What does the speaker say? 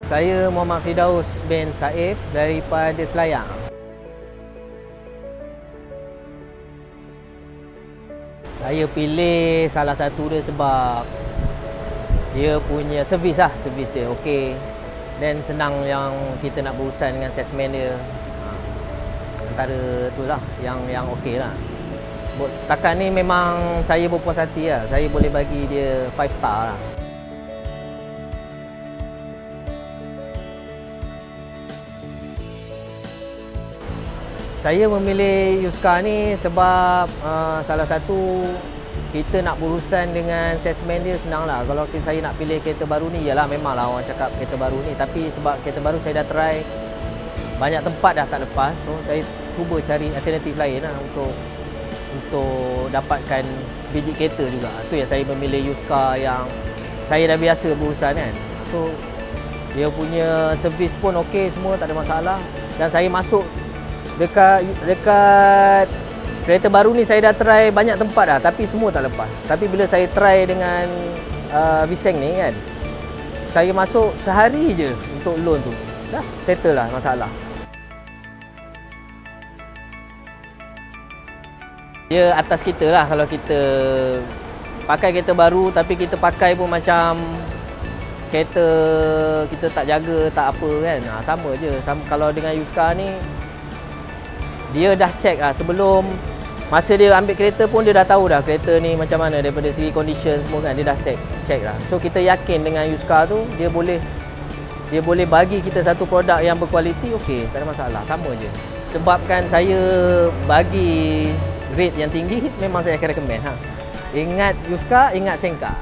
Saya Muhammad Firdaus bin Saif daripada Selayang. Saya pilih salah satu dia sebab dia punya servis dia okey. Dan senang yang kita nak berurusan dengan salesman dia. Antara tu lah yang okey lah. Setakat ni memang saya berpuas hati lah. Saya boleh bagi dia 5 star lah. Saya memilih Yuska ni sebab salah satu kita nak berurusan dengan salesman dia senang lah. Kalau saya nak pilih kereta baru ni, yalah memanglah orang cakap kereta baru ni. Tapi sebab kereta baru saya dah try banyak tempat dah tak lepas. So saya cuba cari alternatif lain lah untuk dapatkan biji kereta juga. Itu yang saya memilih Yuska yang saya dah biasa berurusan kan. So dia punya servis pun okey semua, tak ada masalah. Dan saya masuk dekat kereta baru ni saya dah try banyak tempat dah tapi semua tak lepas. Tapi bila saya try dengan Viseng ni kan, saya masuk sehari je untuk loan tu. Dah settle lah masalah. Dia atas kita lah kalau kita pakai kereta baru tapi kita pakai pun macam kereta kita tak jaga, tak apa kan. Sama je. Kalau dengan Yuska ni dia dah check lah sebelum masa dia ambil kereta pun dia dah tahu dah kereta ni macam mana daripada segi condition semua kan, dia dah check lah. So kita yakin dengan Yuska tu dia boleh bagi kita satu produk yang berkualiti, okey, tak ada masalah, sama je. Sebabkan saya bagi rate yang tinggi, memang saya akan recommend. Ingat Yuska, ingat Sengka.